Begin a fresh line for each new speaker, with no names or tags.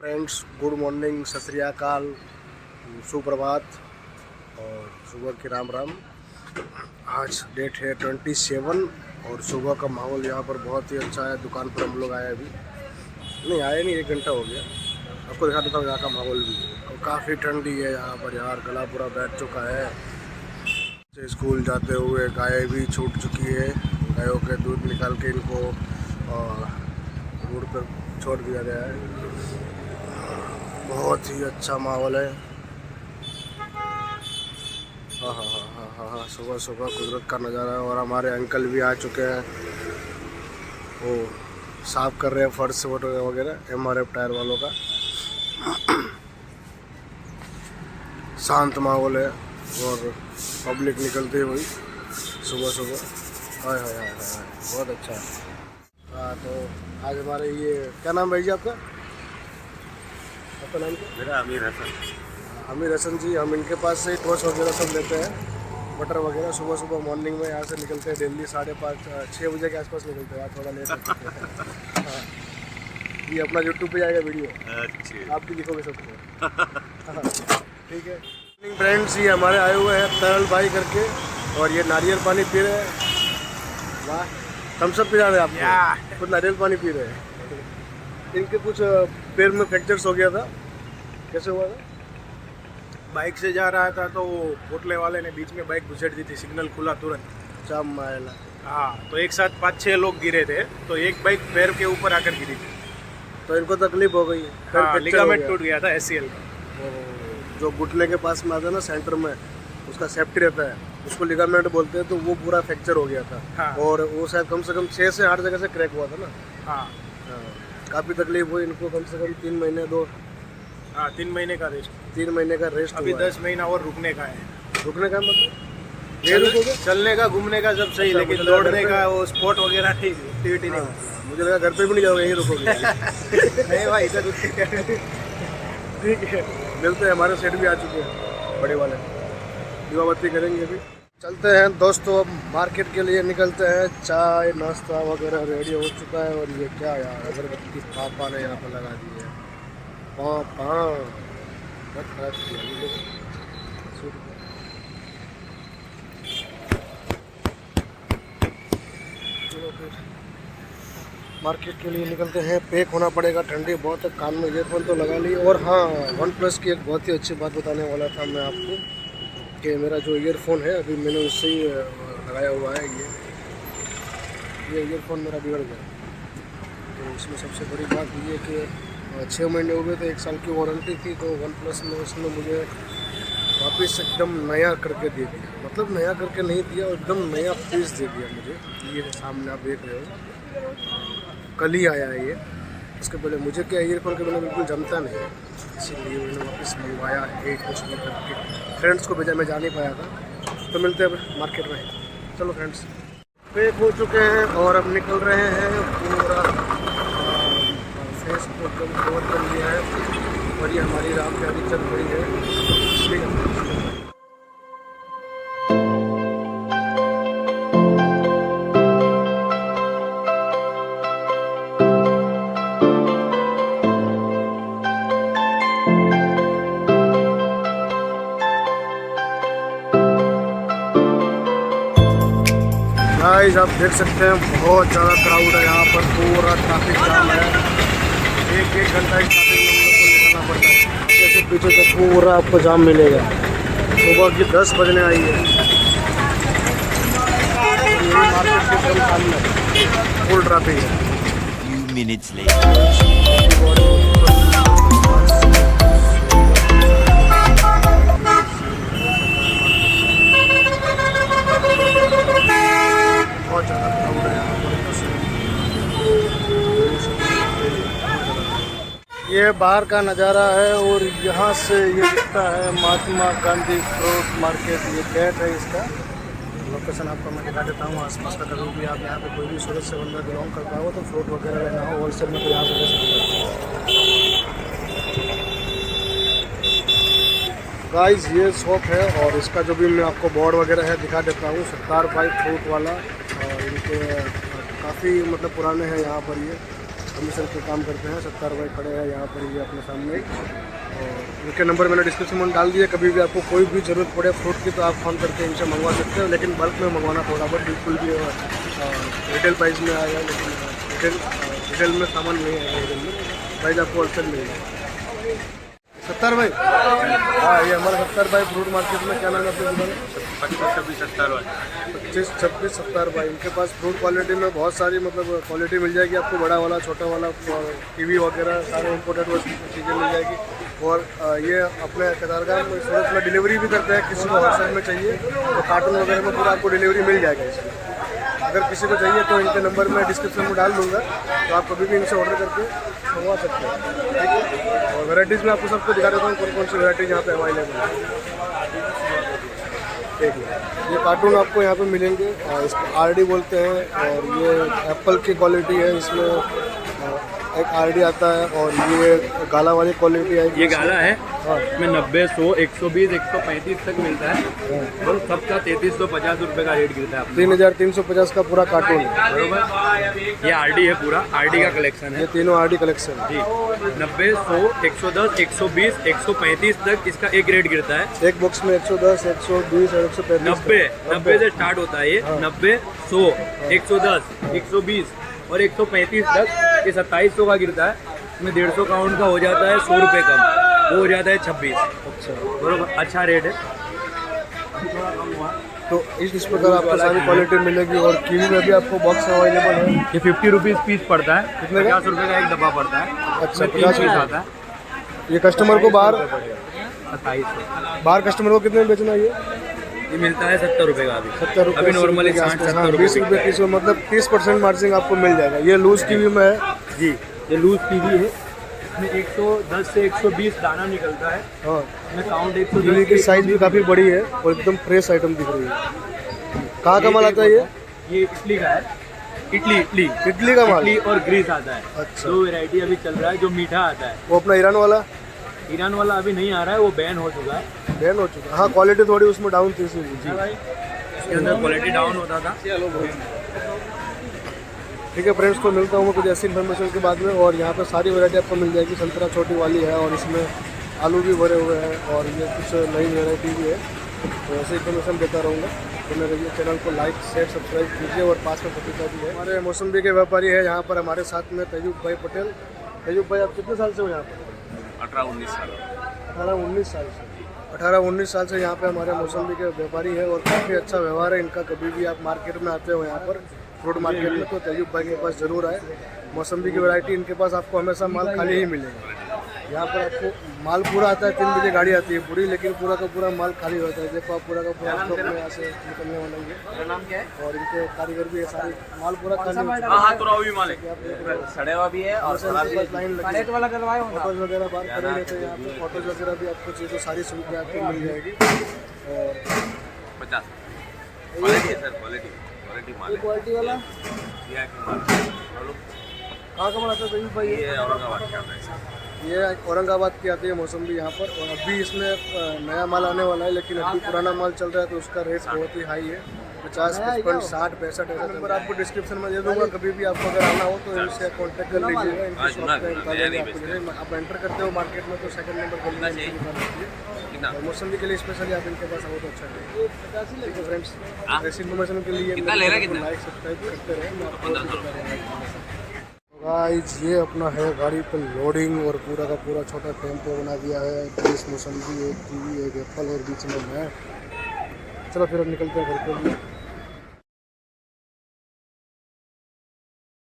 Friends, good morning, सत श्री अकाल, सुप्रभात और सुबह की राम राम। आज डेट है 27 और सुबह का माहौल यहाँ पर बहुत ही अच्छा है। दुकान पर हम लोग आए, अभी नहीं आए, नहीं 1 घंटा हो गया। आपको दिखा देता हूँ यहाँ का माहौल भी। और काफ़ी ठंडी है यहाँ पर यार, गला पूरा बैठ चुका है। स्कूल जाते हुए गाय भी छूट चुकी है। गायों के दूध निकाल के इनको रोड पर छोड़ दिया गया है। बहुत ही अच्छा माहौल है। हाँ हाँ हाँ हाँ हाँ हाँ, सुबह सुबह कुदरत का नज़ारा है। और हमारे अंकल भी आ चुके हैं, वो साफ कर रहे हैं फर्श वगैरह MRF टायर वालों का। शांत माहौल है और पब्लिक निकलती हुई सुबह सुबह। हाय हाय हाय हाय, बहुत अच्छा है। हाँ, तो आज हमारे ये क्या नाम भाई जी आपका? आपका नाम क्या?
मेरा अमीर हसन।
अमीर हसन जी, हम इनके पास से टोस्ट वगैरह सब लेते हैं, बटर वगैरह। सुबह सुबह मॉर्निंग में यहाँ से निकलते हैं डेली 5:30-6 बजे के आसपास निकलते हैं। आज थोड़ा लेट है। हाँ, ये अपना यूट्यूब पे जाएगा वीडियो,
अच्छा,
आप भी लिखोगे सबको। हाँ, ठीक है फ्रेंड्स, ये हमारे आए हुए हैं तरल भाई करके, और ये नारियल पानी पी रहे हैं। वाह, थम्स अप पिला रहे हैं आपको, खुद नारियल पानी पी रहे हैं। इनके कुछ पैर में फ्रैक्चर्स हो गया था, कैसे हुआ था?
बाइक से जा रहा था तो वो होटले वाले ने बीच में बाइक घुसेड़ दी थी, सिग्नल खुला तुरंत।
चाम मायला।
हाँ, तो एक साथ 5-6 लोग गिरे थे, तो एक बाइक पैर के ऊपर आकर गिरी थी।
तो इनको तकलीफ हो गई,
हाँ, लिगामेंट टूट गया था ACL का।
जो घुटने के पास में आता है ना, सेंटर में उसका सेफ्टी रहता है, उसको लिगामेंट बोलते हैं। तो वो पूरा फ्रैक्चर हो गया था।
हाँ।
और वो शायद कम से कम 6 से 8 जगह से क्रैक हुआ था ना।
हाँ,
काफ़ी तकलीफ हुई इनको। कम से कम 3 महीने
3 महीने का रेस्ट।
3 महीने का रेस्ट
अभी
हुआ है।
10 महीना और रुकने का है।
रुकने का मतलब ये रुकोगे?
चलने का, घूमने का सब सही,
अच्छा,
लेकिन
मुझे
दौड़ने
लगा
का वो स्पोर्ट वगैरह नहीं, एक्टिविटी नहीं।
मुझे लगा घर पे भी नहीं जाओगे, यहीं रुकोगे।
नहीं भाई, इधर रुकने का।
ठीक है, मिलते हैं। हमारे सेट भी आ चुके हैं बड़े वाले, दीवाबत्ती करेंगे अभी। चलते हैं दोस्तों, अब मार्केट के लिए निकलते हैं। चाय नाश्ता वगैरह रेडी हो चुका है। और ये क्या यार, अगरबत्ती पापा ने यहाँ पर लगा दी है। पापा खराब किया ये लोग। चलो फिर मार्केट के लिए निकलते हैं। पैक होना पड़ेगा, ठंडी बहुत है। कान में ईयरफोन तो लगा ली। और हाँ, OnePlus की एक बहुत ही अच्छी बात बताने वाला था मैं आपको, कि मेरा जो ईयरफोन है, अभी मैंने उससे ही लगाया हुआ है। ये ईयरफोन मेरा बिगड़ गया। तो इसमें सबसे बड़ी बात ये कि 6 महीने हो गए थे, 1 साल की वारंटी थी। तो OnePlus में उसने मुझे वापस एकदम नया करके दे दिया। मतलब नया करके नहीं दिया, एकदम नया पीस दे दिया मुझे। ये सामने आप देख रहे हो, कल ही आया है ये। उसके पहले मुझे क्या, ईयरफोन के बिना बिल्कुल जमता नहीं, इसीलिए मैंने वापस मंगवाया है कुछ भी करके। फ्रेंड्स को भेजा, मैं जा नहीं पाया था। तो मिलते हैं अब मार्केट में। चलो फ्रेंड्स, पैक हो चुके हैं और अब निकल रहे हैं। पूरा फेस को एकदम कवर कर लिया है। और ये हमारी राम गाड़ी चल रही है। गाइस, आप देख सकते हैं बहुत ज़्यादा क्राउड है यहाँ पर। पूरा ट्रैफिक जाम है। 1-1 घंटा ट्रैफिक में हम लोग को निकलना पड़ता है। जैसे पीछे तक पूरा आपको जाम मिलेगा। सुबह की 10 बजने आई है। यही मार्केट के एकदम सामने फुल ट्रैफिक है।
Few minutes later.
बहुत ज़्यादा क्राउड है यहाँ पर। ये बाहर का नज़ारा है। और यहाँ से ये दिखता है महात्मा गांधी फ्रूट मार्केट। ये गेट है इसका। लोकेशन आपको मैं दिखा देता हूँ आसपास का। कभी भी आप यहाँ पे कोई भी सूरत से बंदा बिलोंग करता हो तो फ्रूट वगैरह लेना हो होलसेल में, तो यहाँ से ले सकते हो। गाइस, ये शॉप है और इसका जो भी मैं आपको बोर्ड वगैरह है दिखा देता हूँ। सरदार भाई फ्रूट वाला। और इनके काफ़ी मतलब पुराने हैं यहाँ पर ये। कमीशन के काम करते हैं। सत्तार भाई खड़े हैं यहाँ पर, ये अपने सामने ही। और इनके नंबर मैंने डिस्क्रिप्शन में डाल दिया। कभी भी आपको कोई भी ज़रूरत पड़े फ्रूट की तो आप फ़ोन करके इनसे मंगवा सकते हो, लेकिन बल्क में मंगवाना थोड़ा बहुत, बिल्कुल भी रिटेल प्राइस में आएगा, लेकिन रिटेल में सामान नहीं आएगा। रिटेल में प्राइस आपको होलसेल मिलेगा। सत्तार भाई, हाँ ये हमारा सत्तार भाई फ्रूट मार्केट में, क्या नाम है अपने दुकान? 25-26 सत्तार भाई। इनके पास फ्रूट क्वालिटी में बहुत सारी मतलब क्वालिटी मिल जाएगी आपको, बड़ा वाला छोटा वाला, कीवी वगैरह सारे इम्पोर्टेड चीज़ें मिल जाएगी। और ये अपने कतारगाम में सूरत में डिलीवरी भी करते हैं। किसी को होलसेल में चाहिए तो कार्टून वगैरह में पूरा आपको डिलीवरी मिल जाएगा इसमें। अगर किसी को चाहिए तो इनके नंबर मैं डिस्क्रिप्शन में डाल दूँगा, तो आप कभी भी इनसे ऑर्डर करके मंगवा सकते हैं, ठीक है। और वैराइटीज़ में आपको सबको दिखा देता हूँ कौन कौन सी वैराइटीज़ यहाँ पे अवेलेबल है। देखिए ये कार्टून आपको यहाँ पे मिलेंगे, और इसको आरडी बोलते हैं। और ये एप्पल की क्वालिटी है, इसमें एक आरडी आता है। और ये गाला वाली क्वालिटी है,
ये गाला है,
हाँ।
इसमें 90, 100, 120, 135 तक मिलता है और सबका 3350 रुपये का रेट गिरता है।
3350 का पूरा कार्टून है,
बरोबर। ये आरडी है, पूरा आरडी का कलेक्शन है
ये तीनों आरडी कलेक्शन है
जी। 90, 100, 110, 120, 135 तक इसका एक रेट गिरता है।
एक बॉक्स में 110, 120 और 135।
90 से स्टार्ट होता है ये। 90, 100, 110, 120 और 135 तक ये 2700 का गिरता है। इसमें 150 काउंट का हो जाता है 100 रुपये कम, वो हो जाता है 26।
अच्छा,
बरोबर, अच्छा रेट है।
तो इस प्रकार आपको सारी क्वालिटी मिलेगी। और कीवी में भी आपको बॉक्स अवेलेबल है।
ये 50 रुपीज़ पीस पड़ता है,
कितने का?
50 रुपये का एक डब्बा पड़ता है।
अच्छा,
इसमें
50
3 पीस
रुपये।
आता है।
ये कस्टमर को बाहर
2700।
बाहर कस्टमर को कितने में बेचना है?
ये मिलता है 70 रुपये का अभी।
70 रुपये।
अभी नॉर्मली 70 रुपये
20 रुपये पीस में, मतलब 30% मार्जिन आपको मिल जाएगा। ये लूज कीवी में है
जी। ये लूज कीवी है, इसमें 110 से 120 दाना निकलता है।
हाँ।
इसमें काउंट
कीवी
110
की साइज भी काफ़ी बड़ी है और एकदम फ्रेश आइटम दिख रही है। कहाँ का माल आता है ये?
ये इटली का है। इटली
इटली का माल?
इटली और ग्रीस आता है।
अच्छा।
2 वैरायटी अभी चल रहा है। जो मीठा आता है,
वो अपना ईरान वाला
ईरान वाला अभी नहीं आ रहा है, वो बैन हो चुका है।
बैन हो चुका है। हाँ, क्वालिटी थोड़ी उसमें डाउन थी जी।
इसके अंदर क्वालिटी डाउन होता था।
ठीक है फ्रेंड्स, तो मिलता हूँ मैं कुछ ऐसी इन्फॉर्मेशन के बाद में। और यहाँ पे सारी वैरायटी आपको मिल जाएगी। संतरा छोटी वाली है और इसमें आलू भी भरे हुए हैं, और ये कुछ नई वैरायटी भी है। तो ऐसे इन्फॉर्मेशन देता रहूँगा। तो मेरे ये चैनल को लाइक शेयर सब्सक्राइब कीजिए। और पास में पपीता भी है। हमारे मौसम्बी के व्यापारी है यहाँ पर हमारे साथ में, तैयूब भाई पटेल। तैयूब भाई, आप कितने साल से हो यहाँ पर?
18-19 साल।
18-19 साल से। 18-19 साल से यहाँ पे हमारे मौसम्बी के व्यापारी है, और काफ़ी अच्छा व्यवहार है इनका। कभी भी आप मार्केट में आते हो यहाँ पर फ्रूट मार्केट में, तो तैयूब भाई के पास ज़रूर आए। मौसम्बी की वैरायटी इनके पास आपको हमेशा माल खाली ही मिलेगा। यहाँ पर आपको माल पूरा आता है, 3 बजे गाड़ी आती है पूरी, लेकिन पूरा का पूरा माल खाली होता है। देखो आप पूरा का पूरा स्टॉक में यहाँ से निकलने वाला है।
मेरा नाम क्या है?
और इनके कारीगर भी है, सारे माल पूरा खाली हो चुका है।
हाँ, तो भी माल है,
आप
सड़े हुआ भी है और
लाइन लगी
वाला करवाए हो।
फोटोज वगैरह बाहर खड़े रहते हैं यहाँ पे। फोटोज वगैरह भी आपको चाहिए तो सारी सुविधा आपको मिल जाएगी। और
50 क्वालिटी है सर, क्वालिटी माल है।
क्वालिटी वाला
ये
कहाँ का बनाता है तैयूब भाई?
औरंगाबाद का है।
ये औरंगाबाद की आती है मौसम्बी यहाँ पर। और अभी इसमें नया माल आने वाला है, लेकिन अभी पुराना माल चल रहा है तो उसका रेट बहुत ही हाई है। 50, 55, 60, 65 ऐसा नंबर आपको डिस्क्रिप्शन में दे दूँगा। कभी भी आपको अगर आना हो तो इनसे कॉन्टैक्ट कर लीजिएगा। इनकी शॉप पे आप एंटर करते हो मार्केट में तो सेकंड नंबर कर लीजिए। मौसम्बी के लिए स्पेशली आप इनके पास आओ तो अच्छा रहेगा। ठीक है फ्रेंड्स, ऐसी इन्फॉर्मेशन के लिए लाइक सब्सक्राइब करते रहें। गाइस, ये अपना है गाड़ी पर लोडिंग, और पूरा का पूरा छोटा टेम्पो बना दिया है। 20 मौसम्बी, एक कीवी, एक एप्पल और बीच में मैं। चलो फिर अब निकलते हैं घर के लिए।